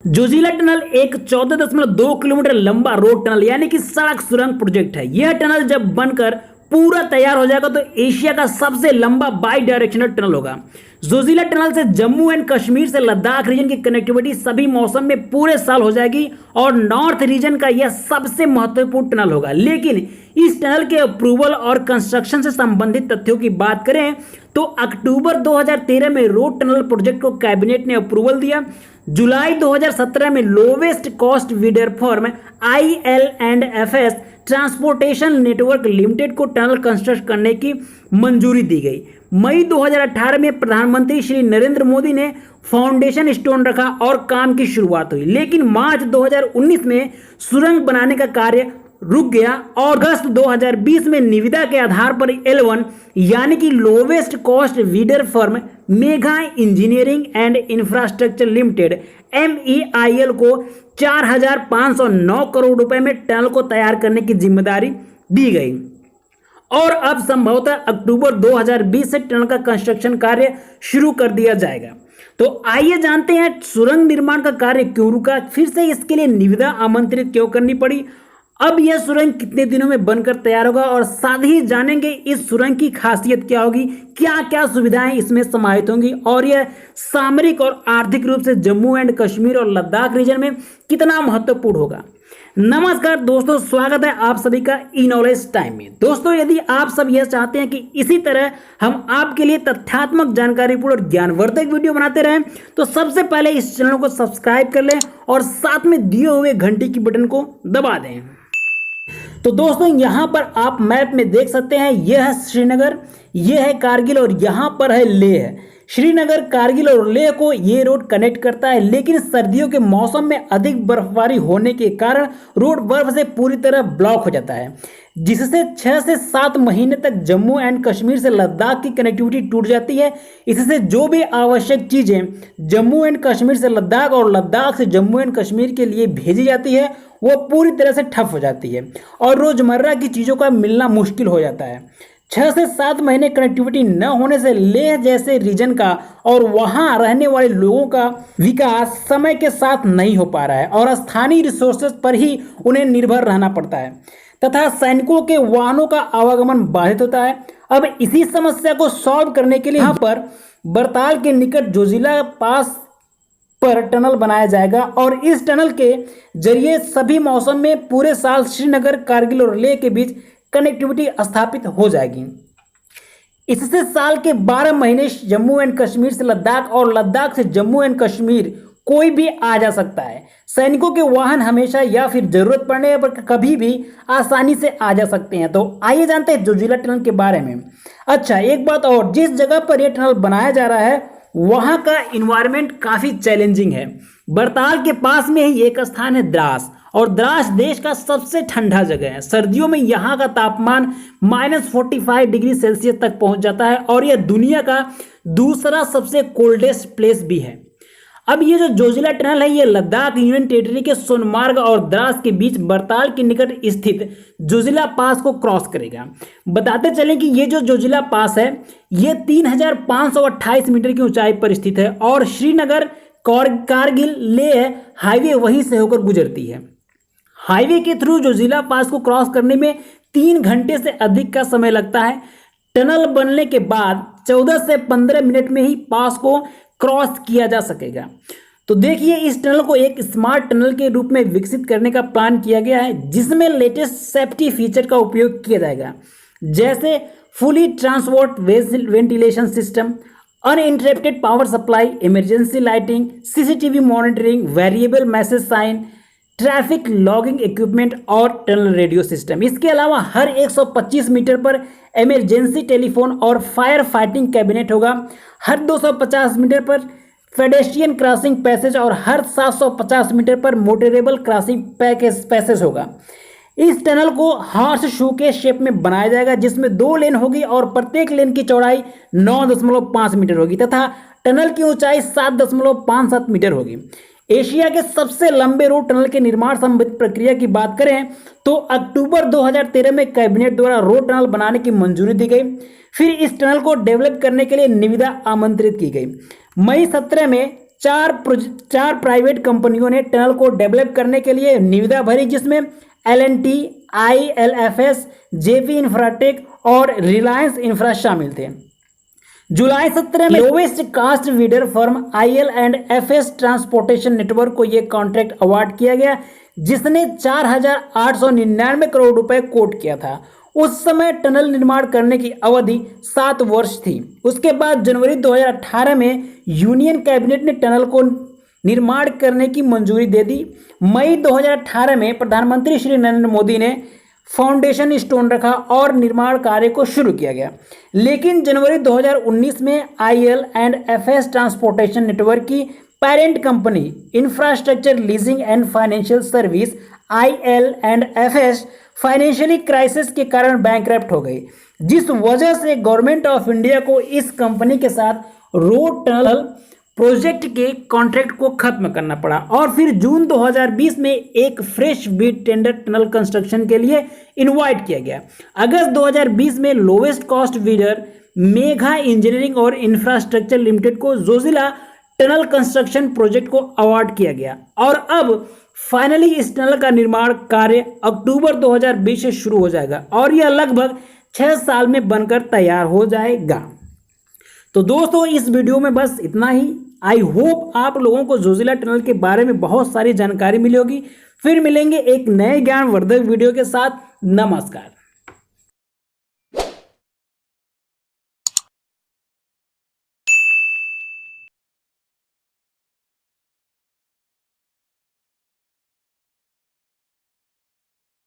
Zoji La tunnel एक 14.2 kilometre लंबा road tunnel यानी कि सड़क सुरंग प्रोजेक्ट है। यह टनल जब बनकर पूरा तैयार हो जाएगा तो एशिया का सबसे लंबा बाई डायरेक्शनल टनल होगा। जोजिला टनल से जम्मू एंड कश्मीर से लद्दाख रीजन की कनेक्टिविटी सभी मौसम में पूरे साल हो जाएगी और नॉर्थ रीजन का यह सबसे महत्वपूर्ण टनल होगा। लेकिन इस टनल के अप्रूवल और कंस्ट्रक्शन से संबंधित तथ्यों की बात करें तो अक्टूबर 2013 में रोड टनल प्रोजेक्ट को कैबिनेट ने अप्रूवल दिया। जुलाई 2017 में lowest cost bidder firm IL&FS transportation network limited को टनल कंस्ट्रक्ट करने की मंजूरी दी गई। मई 2018 में प्रधानमंत्री श्री नरेंद्र मोदी ने फाउंडेशन स्टोन रखा और काम की शुरुआत हुई। लेकिन मार्च 2019 में सुरंग बनाने का कार्य रुक गया और अगस्त 2020 में निविदा के आधार पर L1 यानी कि lowest cost bidder firm mega engineering and infrastructure limited MEIL को 4,509 करोड़ रुपए में टनल को तैयार करने की जिम्मेदारी दी गई और अब संभवतः अक्टूबर 2020 से टनल का कंस्ट्रक्शन कार्य शुरू कर दिया जाएगा। तो आइए जानते हैं सुरंग निर्माण का कार्य क्यों रुका, फिर से इसके लिए निविदा आमंत्रित क्यों करनी पड़ी, अब यह सुरंग कितने दिनों में बनकर तैयार होगा और साथ ही जानेंगे इस सुरंग की खासियत क्या होगी, क्या क्या सुविधाएं इसमें समाहित होंगी और यह सामरिक और आर्थिक रूप से जम्मू एंड कश्मीर और लद्दाख रीजन में कितना महत्वपूर्ण होगा। नमस्कार दोस्तों, स्वागत है आप सभी का ई नॉलेज टाइम में। दोस्तों, यदि आप सब यह चाहते हैं कि इसी तरह हम आपके लिए तथ्यात्मक जानकारीपूर्ण और ज्ञानवर्धक वीडियो बनाते रहें तो सबसे पहले इस चैनल को सब्सक्राइब कर लें और साथ में दिए हुए घंटी की बटन को दबा दें। तो दोस्तों, यहां पर आप मैप में देख सकते हैं, यह है श्रीनगर, यह है कारगिल और यहां पर है लेह। श्रीनगर, कारगिल और लेह को ये रोड कनेक्ट करता है, लेकिन सर्दियों के मौसम में अधिक बर्फबारी होने के कारण रोड बर्फ से पूरी तरह ब्लॉक हो जाता है, जिससे 6 से 7 महीने तक जम्मू एंड कश्मीर से लद्दाख की कनेक्टिविटी टूट जाती है। इससे जो भी आवश्यक चीज़ें जम्मू एंड कश्मीर से लद्दाख और लद्दाख से जम्मू एंड कश्मीर के लिए भेजी जाती है वो पूरी तरह से ठप हो जाती है और रोज़मर्रा की चीज़ों का मिलना मुश्किल हो जाता है। 6 से 7 महीने कनेक्टिविटी न होने से लेह जैसे रीजन का और वहां रहने वाले लोगों का विकास समय के साथ नहीं हो पा रहा है और स्थानीय रिसोर्सेज पर ही उन्हें निर्भर रहना पड़ता है तथा सैनिकों के वाहनों का आवागमन बाधित होता है। अब इसी समस्या को सॉल्व करने के लिए यहाँ पर बरताल के निकट जोजिला पास पर टनल बनाया जाएगा और इस टनल के जरिए सभी मौसम में पूरे साल श्रीनगर, कारगिल और लेह के बीच कनेक्टिविटी स्थापित हो जाएगी। इससे साल के 12 महीने जम्मू एंड कश्मीर से लद्दाख और लद्दाख से जम्मू एंड कश्मीर कोई भी आ जा सकता है। सैनिकों के वाहन हमेशा या फिर जरूरत पड़ने पर कभी भी आसानी से आ जा सकते हैं। तो आइए जानते हैं जोजिला टनल के बारे में। अच्छा, एक बात और, जिस जगह पर यह टनल बनाया जा रहा है वहां का इन्वायरमेंट काफी चैलेंजिंग है। बरताल के पास में ही एक स्थान है द्रास और द्रास देश का सबसे ठंडा जगह है। सर्दियों में यहाँ का तापमान -45 डिग्री सेल्सियस तक पहुंच जाता है और यह दुनिया का दूसरा सबसे कोल्डेस्ट प्लेस भी है। अब ये जो जोजिला टनल है ये लद्दाख यूनियन टेरिटरी के सोनमार्ग और द्रास के बीच बरताल के निकट स्थित जोजिला पास को क्रॉस करेगा। बताते चलें कि ये जो जोजिला पास है ये 3,528 मीटर की ऊंचाई पर स्थित है और श्रीनगर, कारगिल, लेह हाईवे वहीं से होकर गुजरती है। हाईवे के थ्रू जोजिला पास को क्रॉस करने में 3 घंटे से अधिक का समय लगता है। टनल बनने के बाद 14 से 15 मिनट में ही पास को क्रॉस किया जा सकेगा। तो देखिए, इस टनल को एक स्मार्ट टनल के रूप में विकसित करने का प्लान किया गया है जिसमें लेटेस्ट सेफ्टी फीचर का उपयोग किया जाएगा, जैसे fully transport ventilation system, uninterrupted power supply, emergency lighting, CCTV monitoring, variable message sign, traffic logging equipment और टनल रेडियो सिस्टम। इसके अलावा हर 125 मीटर पर इमरजेंसी टेलीफोन और फायर फाइटिंग कैबिनेट होगा। हर 250 मीटर पर पेडेस्ट्रियन क्रॉसिंग पैसेज और हर 750 मीटर पर मोटरेबल क्रॉसिंग पैसेज होगा। इस टनल को हॉर्स शू के शेप में बनाया जाएगा जिसमें 2 लेन होगी और प्रत्येक लेन की चौड़ाई 9.5 मीटर होगी तथा टनल की ऊंचाई 7.57 मीटर होगी। एशिया के सबसे लंबे रोड टनल के निर्माण संबंधित प्रक्रिया की बात करें तो अक्टूबर 2013 में कैबिनेट द्वारा रोड टनल बनाने की मंजूरी दी गई। फिर इस टनल को डेवलप करने के लिए निविदा आमंत्रित की गई। मई 17 में चार प्राइवेट कंपनियों ने टनल को डेवलप करने के लिए निविदा भरी, जिसमें L&T, ILFS, JP इंफ्राटेक और रिलायंस इंफ्रा शामिल थे। जुलाई 17 में lowest cost bidder firm IL&FS transportation network को यह कॉन्ट्रैक्ट अवार्ड किया गया, जिसने 4,899 करोड़ रुपए कोट किया था। उस समय टनल निर्माण करने की अवधि 7 वर्ष थी। उसके बाद जनवरी 2018 में यूनियन कैबिनेट ने टनल को निर्माण करने की मंजूरी दे दी। मई 2018 में प्रधानमंत्री श्री नरेंद्र मोदी ने फाउंडेशन स्टोन रखा और निर्माण कार्य को शुरू किया गया। लेकिन जनवरी 2019 में IL&FS ट्रांसपोर्टेशन नेटवर्क की parent company infrastructure leasing and financial service IL&FS financially crisis के कारण बैंकरप्ट हो गई, जिस वजह से गवर्नमेंट ऑफ इंडिया को इस कंपनी के साथ रोड टनल प्रोजेक्ट के कॉन्ट्रैक्ट को खत्म करना पड़ा। और फिर जून 2020 में एक fresh Beed tender tunnel construction के लिए इनवाइट किया गया। अगस्त 2020 में lowest cost bidder Megha engineering और इंफ्रास्ट्रक्चर लिमिटेड को जोजिला टनल कंस्ट्रक्शन प्रोजेक्ट को अवार्ड किया गया और अब फाइनली इस टनल का निर्माण कार्य अक्टूबर 2020 से शुरू हो जाएगा और यह लगभग 6 साल में बनकर तैयार हो जाएगा। तो दोस्तों, इस वीडियो में बस इतना ही। आई होप आप लोगों को जोजिला टनल के बारे में बहुत सारी जानकारी मिली होगी। फिर मिलेंगे एक नए ज्ञानवर्धक वीडियो के साथ। नमस्कार।